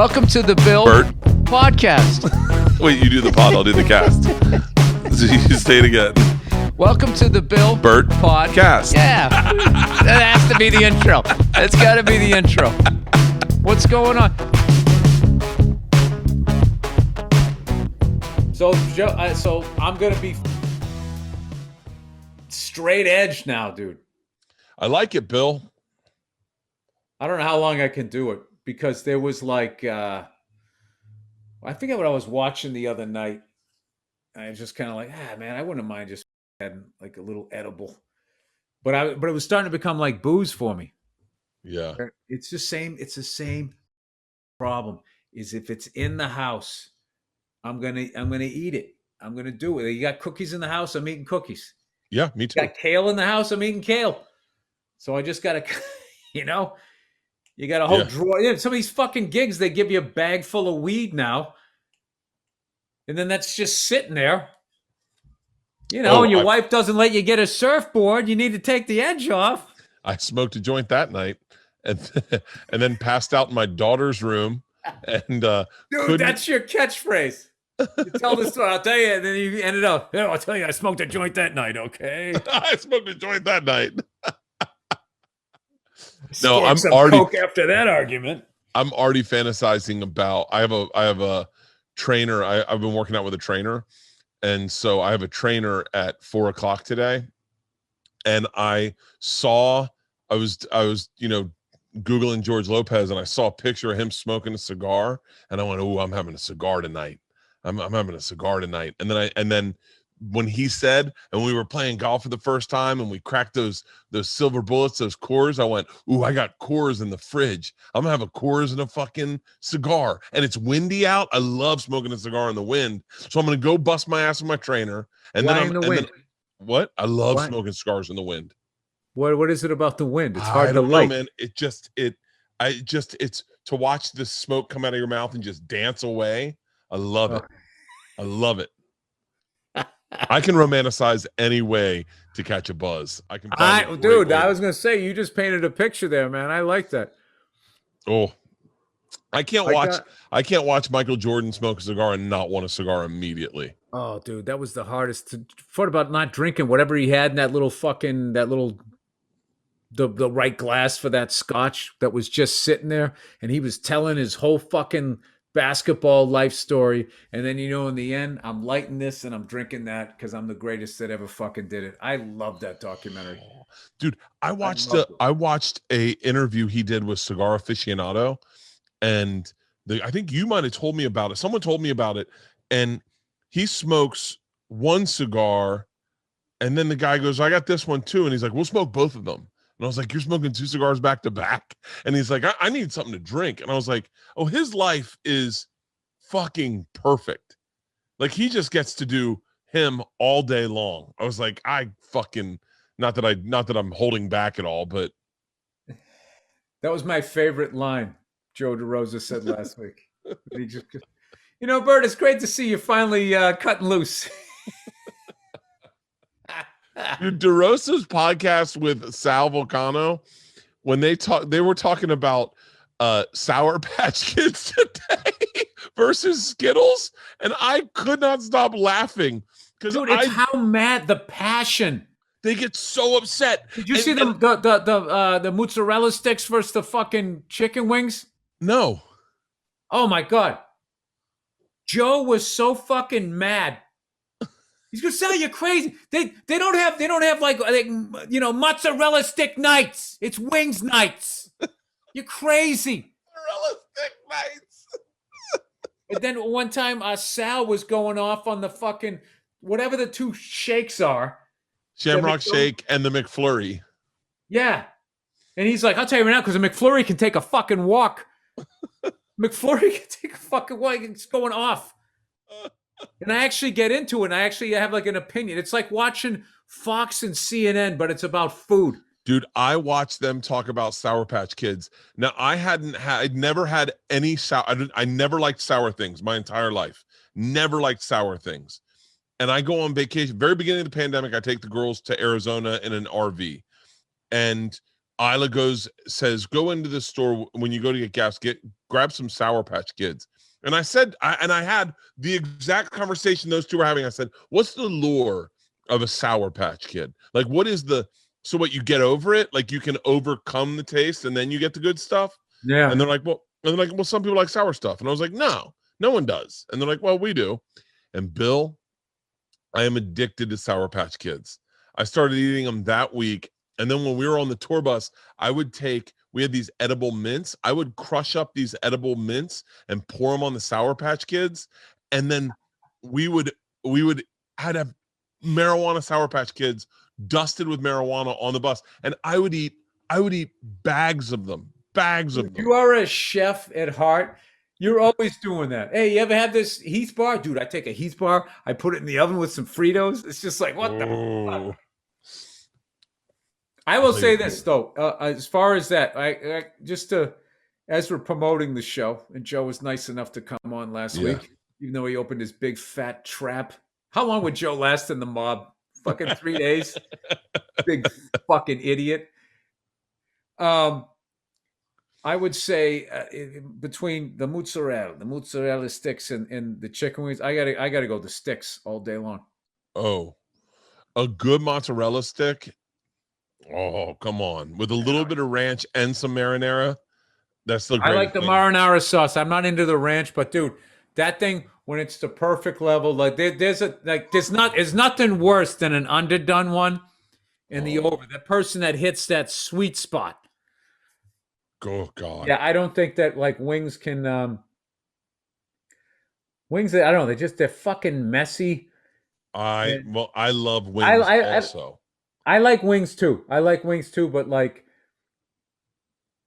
Welcome to the Bill Bert podcast. Wait, you do the pod, I'll do the cast. So you say it again. Welcome to the Bill Bert podcast. Yeah, that has to be the intro. That's got to be the intro. What's going on? So I'm gonna be straight edge now, dude. I like it, Bill. I don't know how long I can do it because there was like I forget what I was watching the other night. I was just kind of like, man, I wouldn't mind just having like a little edible, but it was starting to become like booze for me. Yeah, it's the same. It's the same problem. Is if it's in the house, I'm gonna eat it. I'm gonna do it. You got cookies in the house, I'm eating cookies. Yeah, me too. You got kale in the house, I'm eating kale. So I just gotta, you got a whole drawer. Yeah, some of these fucking gigs, they give you a bag full of weed now. And then that's just sitting there. And your wife doesn't let you get a surfboard. You need to take the edge off. I smoked a joint that night and then passed out in my daughter's room. And dude, that's your catchphrase. You tell this story, I'll tell you, and then you ended up, I'll tell you, I smoked a joint that night, okay? I smoked a joint that night. No, I'm already coke after that argument. I'm already fantasizing about. I have a trainer. I've been working out with a trainer, and so I have a trainer at 4:00 today. And I was Googling George Lopez, and I saw a picture of him smoking a cigar, and I went, "Oh, I'm having a cigar tonight. I'm having a cigar tonight." And then when he said, and we were playing golf for the first time, and we cracked those silver bullets, those Coors, I went, "Ooh, I got Coors in the fridge. I'm gonna have a Coors and a fucking cigar." And it's windy out. I love smoking a cigar in the wind, so I'm gonna go bust my ass with my trainer. And Why then in the wind? What? I love smoking cigars in the wind. What is it about the wind? It's hard to light. Man. It's to watch the smoke come out of your mouth and just dance away. I love it. I love it. I can romanticize any way to catch a buzz. I was gonna say, you just painted a picture there, man. I like that. Oh, I can't watch Michael Jordan smoke a cigar and not want a cigar immediately. Oh, dude, that was the hardest. What about not drinking whatever he had in that little the right glass for that scotch that was just sitting there, and he was telling his whole fucking basketball life story, and then in the end, I'm lighting this and I'm drinking that because I'm the greatest that ever fucking did it. I love that documentary, dude. I watched a interview he did with Cigar Aficionado, and I think you might have told me about it. Someone told me about it, and he smokes one cigar, and then the guy goes, "I got this one too," and he's like, "We'll smoke both of them." And I was like, "You're smoking 2 cigars back to back?" And he's like, I need something to drink. And I was like, "Oh, his life is fucking perfect. Like, he just gets to do him all day long." I was like, I fucking, not that I'm holding back at all, but that was my favorite line Joe DeRosa said last week. He just, Bert, it's great to see you finally cutting loose. Dude, DeRosa's podcast with Sal Vulcano, when they were talking about Sour Patch Kids today versus Skittles, and I could not stop laughing because it's how mad, the passion. They get so upset. Did you see the mozzarella sticks versus the fucking chicken wings? No. Oh my God. Joe was so fucking mad. He's gonna say you're crazy. They don't have like mozzarella stick nights. It's wings nights. You're crazy. Mozzarella stick nights. And then one time Sal was going off on the fucking whatever the two shakes are. Shamrock Shake and the McFlurry. Yeah. And he's like, I'll tell you right now, because a McFlurry can take a fucking walk. McFlurry can take a fucking walk. It's going off. And I actually get into it, and I actually have like an opinion. It's like watching Fox and CNN, but it's about food. Dude, I watched them talk about Sour Patch Kids. Now, I'd never had any I never liked sour things my entire life. Never liked sour things. And I go on vacation. Very beginning of the pandemic, I take the girls to Arizona in an RV. And Isla says, go into the store when you go to get gas, grab some Sour Patch Kids. And I said, I had the exact conversation those two were having. I said, what's the lure of a Sour Patch Kid? Like, what is so what, you get over it? Like, you can overcome the taste and then you get the good stuff? Yeah. And they're like, well, some people like sour stuff. And I was like, no one does. And they're like, well, we do. And Bill, I am addicted to Sour Patch Kids. I started eating them that week. And then when we were on the tour bus, we had these edible mints. I would crush up these edible mints and pour them on the Sour Patch Kids. And then we would have marijuana Sour Patch Kids dusted with marijuana on the bus. And I would eat bags of them. You are a chef at heart. You're always doing that. Hey, you ever have this Heath bar? Dude, I take a Heath bar, I put it in the oven with some Fritos. It's just like, what the fuck? I will say this, though. As far as that, as we're promoting the show, and Joe was nice enough to come on last week, even though he opened his big fat trap. How long would Joe last in the mob? Fucking 3 days? Big fucking idiot. I would say between the mozzarella sticks and the chicken wings, I gotta go the sticks all day long. Oh, a good mozzarella stick. Oh, come on. With a little bit of ranch and some marinara. That's the greatest I like the marinara sauce. I'm not into the ranch, but dude, that thing, when it's the perfect level, like there's nothing worse than an underdone one in the over. That person that hits that sweet spot. Oh God. Yeah, I don't think that like wings can wings that I don't know, they're fucking messy. I love wings also. I like wings too. But like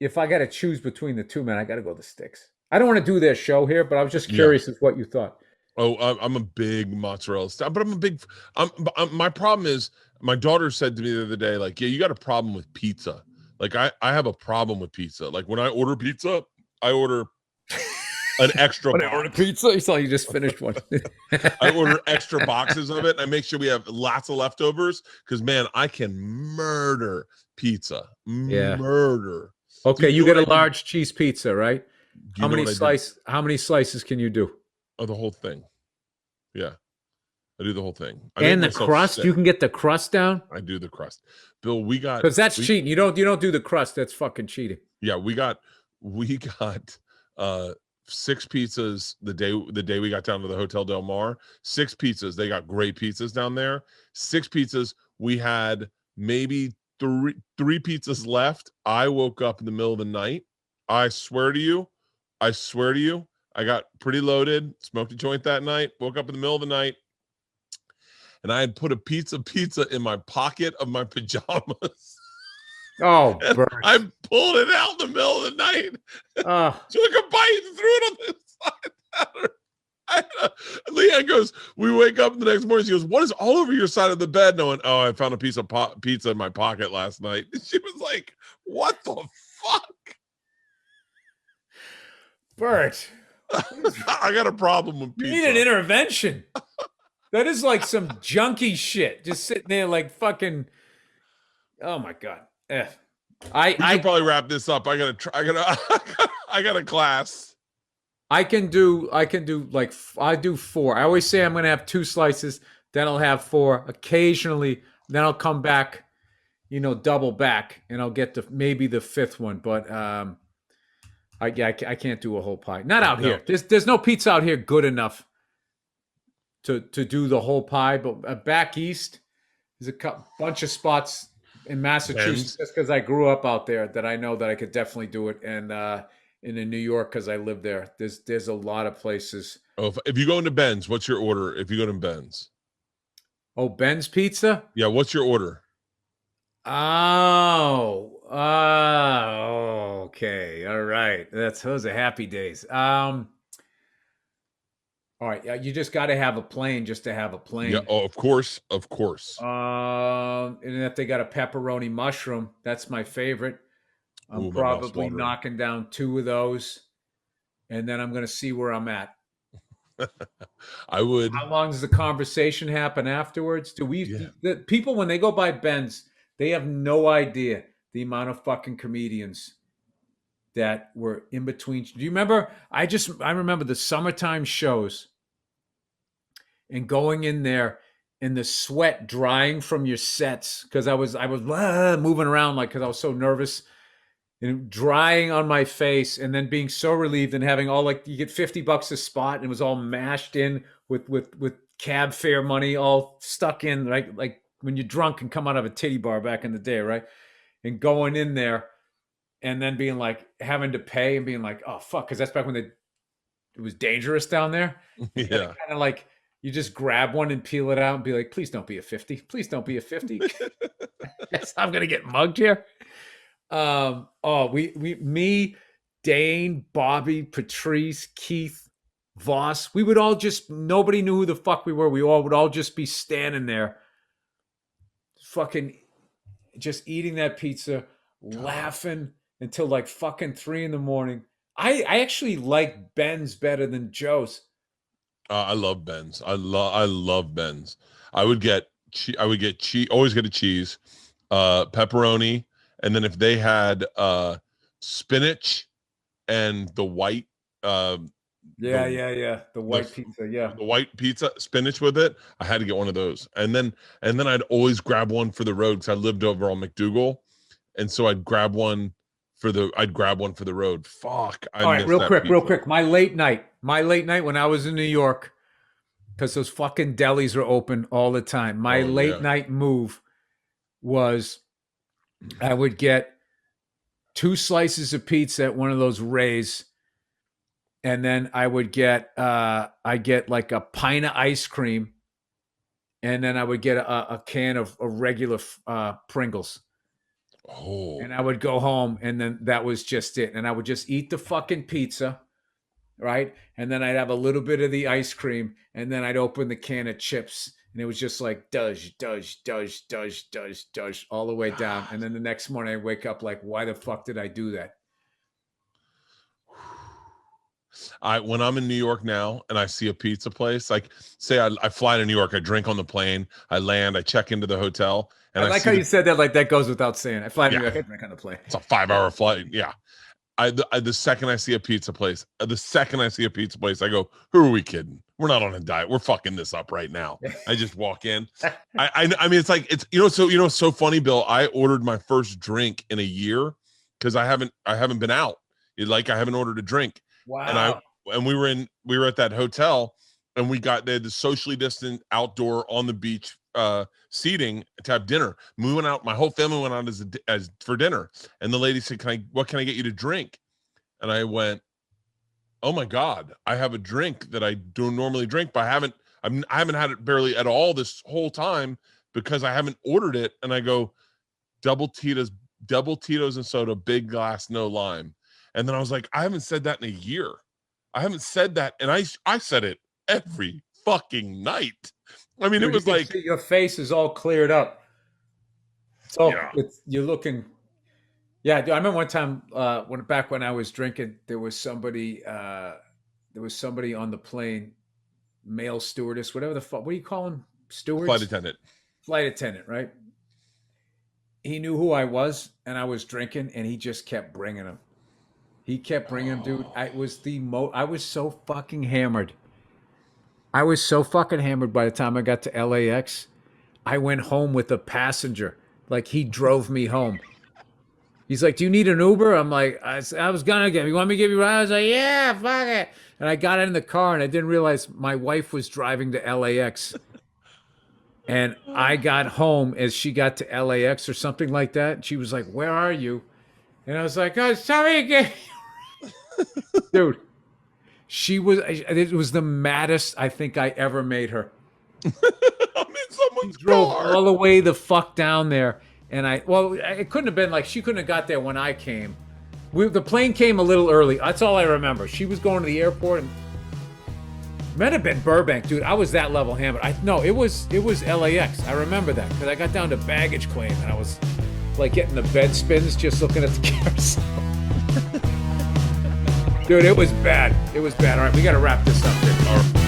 if I gotta choose between the two, man, I gotta go the sticks. I don't want to do their show here, but I was just curious as what you thought. Oh, I'm a big mozzarella stuff, but my problem is, my daughter said to me the other day, like, yeah, you got a problem with pizza. Like I have a problem with pizza. Like when I order pizza, I order an extra box. I order pizza? You saw you just finished one. I order extra boxes of it. And I make sure we have lots of leftovers because, man, I can murder pizza. Yeah. Murder. Okay, you get a large cheese pizza, right? How many slices can you do? Oh, the whole thing. Yeah. I do the whole thing. And the crust, you can get the crust down? I do the crust. Bill, because that's cheating. You don't do the crust. That's fucking cheating. Yeah, we got 6 pizzas the day we got down to the Hotel Del Mar. 6 pizzas. They got great pizzas down there. 6 pizzas. We had maybe three pizzas left. I woke up in the middle of the night. I swear to you, I got pretty loaded, smoked a joint that night, woke up in the middle of the night, and I had put a pizza in my pocket of my pajamas. Oh, Bert. I pulled it out in the middle of the night. Took a bite and threw it on the side counter. Leanne goes, we wake up the next morning. She goes, what is all over your side of the bed? No one, I found a piece of pizza in my pocket last night. She was like, what the fuck? Bert. I got a problem with pizza. You need an intervention. That is like some junky shit. Just sitting there like fucking. Oh my God. We should probably wrap this up. I got a class. I do 4. I always say I'm going to have 2 slices. Then I'll have 4. Occasionally, then I'll come back, double back, and I'll get maybe the 5th one. But I can't do a whole pie. Not out here. There's no pizza out here good enough to do the whole pie. But back east, there's a bunch of spots in Massachusetts, just because I grew up out there, that I know that I could definitely do it. And in New York, because I live there, there's a lot of places. Oh, if you go into Ben's, what's your order? If you go to Ben's, Ben's Pizza. Yeah, what's your order? Okay, all right. Those are happy days. All right, you just got to have a plane just to have a plane. Yeah, of course. And if they got a pepperoni mushroom, that's my favorite. I'm probably knocking down 2 of those, and then I'm going to see where I'm at. I would. How long does the conversation happen afterwards? The people, when they go by Ben's, they have no idea the amount of fucking comedians that were in between. Do you remember? I remember the summertime shows and going in there and the sweat drying from your sets because I was moving around like because I was so nervous and drying on my face and then being so relieved and having all like you get $50 a spot and it was all mashed in with cab fare money all stuck in right like when you're drunk and come out of a titty bar back in the day, right? And going in there and then being like having to pay and being like, oh fuck, because that's back when it was dangerous down there. Yeah. Kind of like you just grab one and peel it out and be like, please don't be a 50. Please don't be a 50. I'm gonna get mugged here. Me, Dane, Bobby, Patrice, Keith, Voss, we would all just nobody knew who the fuck we were. We all would all just be standing there fucking just eating that pizza, laughing until like fucking 3 a.m. I actually like Ben's better than Joe's. I love Ben's. I love Ben's. I would get cheese, always get a cheese, pepperoni, and then if they had spinach and the white the white pizza, the white pizza, spinach with it, I had to get one of those. And then I'd always grab one for the road because I lived over on McDougal, and so I'd grab one for the road. Fuck. All right, real quick. My late night when I was in New York, because those fucking delis are open all the time. My late night move was I would get 2 slices of pizza at one of those Rays, and then I would get I get like a pint of ice cream, and then I would get a can of regular Pringles. Oh. And I would go home, and then that was just it. And I would just eat the fucking pizza, right? And then I'd have a little bit of the ice cream, and then I'd open the can of chips, and it was just like doge all the way down. And then the next morning I wake up like, why the fuck did I do that? When I'm in New York now and I see a pizza place, like say I fly to New York, I drink on the plane, I land, I check into the hotel. And I like how you said that, like that goes without saying. I fly to New York, I drink on the plane. It's a 5-hour flight. Yeah. The second I see a pizza place, I go, who are we kidding? We're not on a diet. We're fucking this up right now. I just walk in. I mean, it's like, it's, so funny, Bill, I ordered my first drink in a year because I haven't been out. I haven't ordered a drink. Wow. And we were at that hotel, and they had the socially distant outdoor on the beach seating to have dinner. We went out, my whole family went out as for dinner, and the lady said, what can I get you to drink? And I went, oh my God, I have a drink that I don't normally drink, but I haven't had it barely at all this whole time because I haven't ordered it. And I go, double Tito's and soda, big glass, no lime. And then I was like, I haven't said that in a year. I haven't said that. And I said it every fucking night. I mean, it was like your face is all cleared up. So you're looking. Yeah, I remember one time when I was drinking, there was somebody on the plane, male stewardess, whatever the fuck. What do you call them? Stewards? Flight attendant, right? He knew who I was, and I was drinking, and he just kept bringing them. He kept bringing them, dude. I was so fucking hammered. I was so fucking hammered by the time I got to LAX. I went home with a passenger. Like, he drove me home. He's like, do you need an Uber? I'm like, I was gonna get, you want me to give you a ride? I was like, yeah, fuck it. And I got in the car, and I didn't realize my wife was driving to LAX. And I got home as she got to LAX or something like that. And she was like, where are you? And I was like, oh, sorry again. Dude, it was the maddest I think I ever made her. I'm in someone's drove car. all the way the fuck down there. And it couldn't have been like, she couldn't have got there when I came. The plane came a little early. That's all I remember. She was going to the airport, and it might have been Burbank, dude. I was that level hammered. It was LAX. I remember that because I got down to baggage claim, and I was like getting the bed spins just looking at the carousel. Dude, it was bad. All right, we got to wrap this up here. All right.